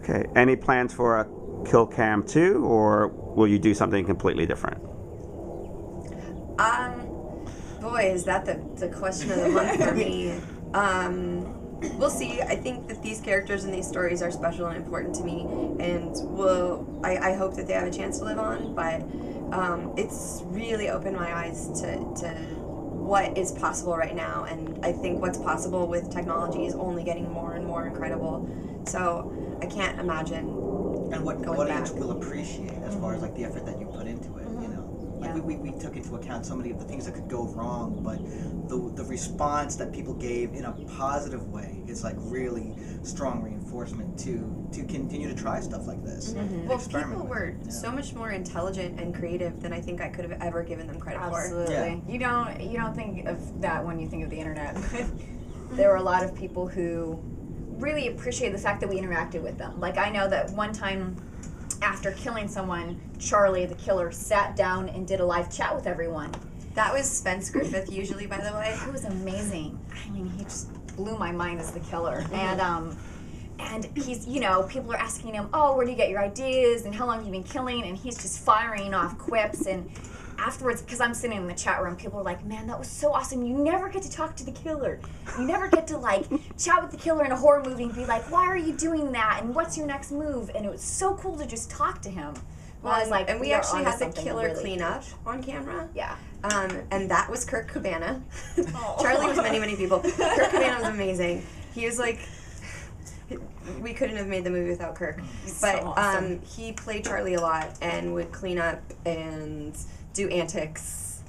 Okay. Any plans for a Killcam 2, or will you do something completely different? Boy, is that the question of the month for me. We'll see. I think that these characters and these stories are special and important to me, and I hope that they have a chance to live on, but it's really opened my eyes to what is possible right now, and I think what's possible with technology is only getting more and more incredible. So I can't imagine and what going audience back. will appreciate as far as like the effort that you put into it, you know. Like we took into account so many of the things that could go wrong, but the response that people gave in a positive way is like really strong reinforcement to continue to try stuff like this. And Well, experiment people with were it. so much more intelligent and creative than I think I could have ever given them credit for. Absolutely. Yeah. You don't think of that when you think of the internet. There were a lot of people who really appreciated the fact that we interacted with them. Like, I know that one time after killing someone, Charlie the killer sat down and did a live chat with everyone. That was Spence Griffith usually, by the way. It was amazing. I mean, he just blew my mind as the killer. And he's, you know, people are asking him, oh, where do you get your ideas and how long have you been killing? And he's just firing off quips. And afterwards, because I'm sitting in the chat room, people are like, man, that was so awesome. You never get to talk to the killer. You never get to, like, chat with the killer in a horror movie and be like, why are you doing that? And what's your next move? And it was so cool to just talk to him. Well, I was like, and we actually had the something killer really clean up huge. on camera. Yeah. And that was Kirk Cabana. Oh. Charlie was many, many people. Kirk Cabana was amazing. He was like, we couldn't have made the movie without Kirk. But so awesome. he played Charlie a lot and would clean up and do antics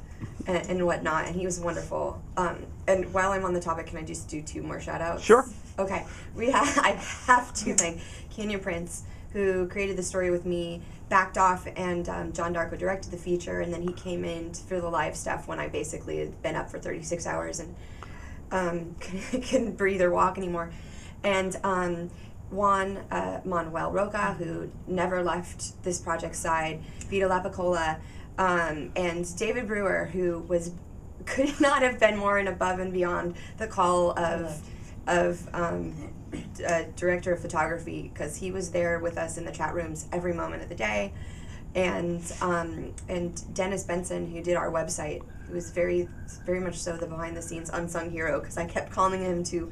and whatnot, and he was wonderful. And while I'm on the topic, can I just do 2 more shout outs? Sure. Okay. I have to thank Kenya Prince, who created the story with me, backed off, and John Darko directed the feature, and then he came in for the live stuff when I basically had been up for 36 hours and couldn't breathe or walk anymore. And Juan Manuel Roca, who never left this project's side, Vito Lapicola, and David Brewer, who could not have been more and above and beyond the call of director of photography, because he was there with us in the chat rooms every moment of the day, and Dennis Benson, who did our website, who was very, very much so the behind the scenes unsung hero, because I kept calling him to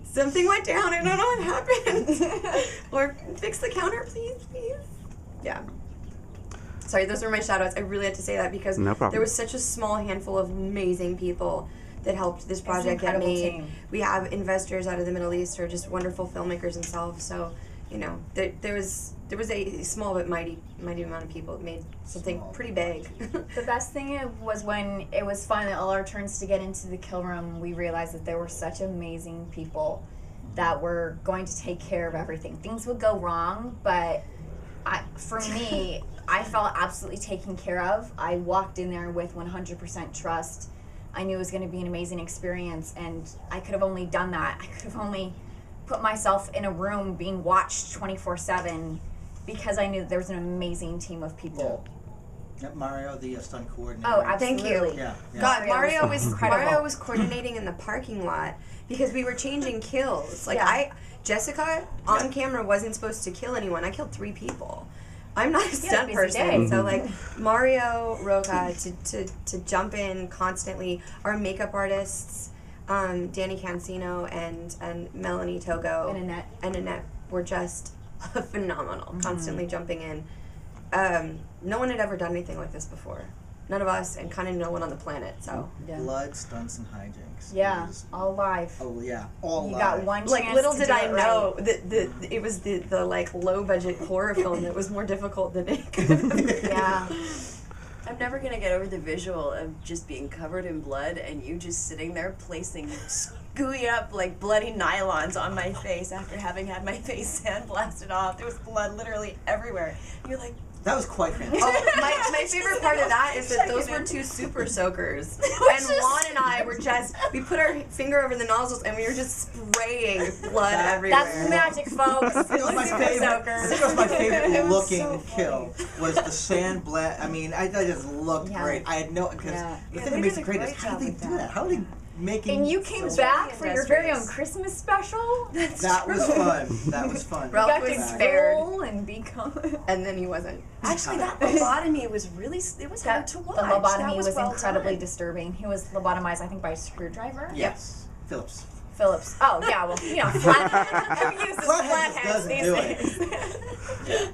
something went down, I don't know what happened, or fix the counter, please. Yeah. Sorry, those were my shout outs. I really had to say that because No problem. there was such a small handful of amazing people that helped this project get incredible made. team. We have investors out of the Middle East who are just wonderful filmmakers themselves. So, you know, there was a small but mighty amount of people that made something pretty big. The best thing was when it was finally all our turns to get into the kill room, we realized that there were such amazing people that were going to take care of everything. Things would go wrong, but for me, I felt absolutely taken care of. I walked in there with 100% trust. I knew it was going to be an amazing experience, and I could have only done that. I could have only put myself in a room being watched 24/7 because I knew that there was an amazing team of people. Yeah, Mario, the stunt coordinator. Oh, absolutely. Thank you. Yeah. God, Mario was incredible. Mario was coordinating in the parking lot because we were changing kills. Like Jessica on camera wasn't supposed to kill anyone. I killed 3 people. I'm not a stunt busy person, day. so like Mario Roca to jump in constantly. Our makeup artists, Danny Cancino and Melanie Togo And Annette were just phenomenal. Constantly jumping in. No one had ever done anything like this before. None of us, and kind of no one on the planet. So Blood, stunts, and hijinks. Yeah, It was- all live. Oh yeah, all You live. got one chance like little to did do I it know right. that it was the like low budget horror film that was more difficult than it could have been. Yeah. I'm never gonna get over the visual of just being covered in blood and you just sitting there placing scooey up like bloody nylons on my face after having had my face sandblasted off. There was blood literally everywhere. You're like, That was quite fantastic. Oh, my favorite part of that is that those were 2 super soakers. And Juan and I were we put our finger over the nozzles and we were just spraying blood everywhere. That's the magic, folks. It was my Super favorite. soakers. It was my favorite It was looking so kill. Was the sand blast? I mean, I just looked Yeah. great. I had no because Yeah. the Yeah, thing they that makes did it a great is great how job did they with do that. that? How did they making. And you came so- back for your very own Industrious. Christmas special. That was fun. That was fun. You Ralph got was to spared. roll and become. And then he wasn't. Actually, that lobotomy was really, it was hard to watch. The lobotomy That was well incredibly done. disturbing. He was lobotomized, I think, by a screwdriver. Yes, Phillips. Phillips. Oh yeah, well, you know, flat. Who uses Flathead just flatheads doesn't these do days?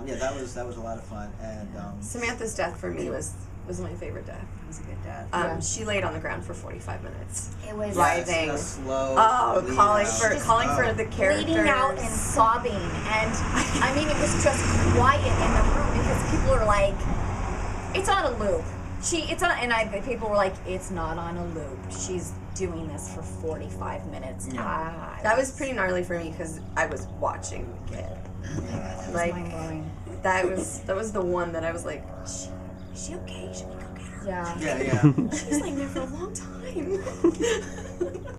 Yeah, that was a lot of fun, and Samantha's death for me was my favorite death. It was a good death. Yeah. She laid on the ground for 45 minutes. It was Writhing. a slow. Oh, bleed calling out. for the characters. bleeding out and sobbing, and I mean, it was just quiet in the room because people were like, "It's on a loop." People were like, "It's not on a loop. She's doing this for 45 minutes." Yeah. That was pretty gnarly for me because I was watching the kid. Like mind-blowing. that was the one that I was like, is she okay? Should we go get her? Yeah. Yeah, yeah. She was like there for a long time.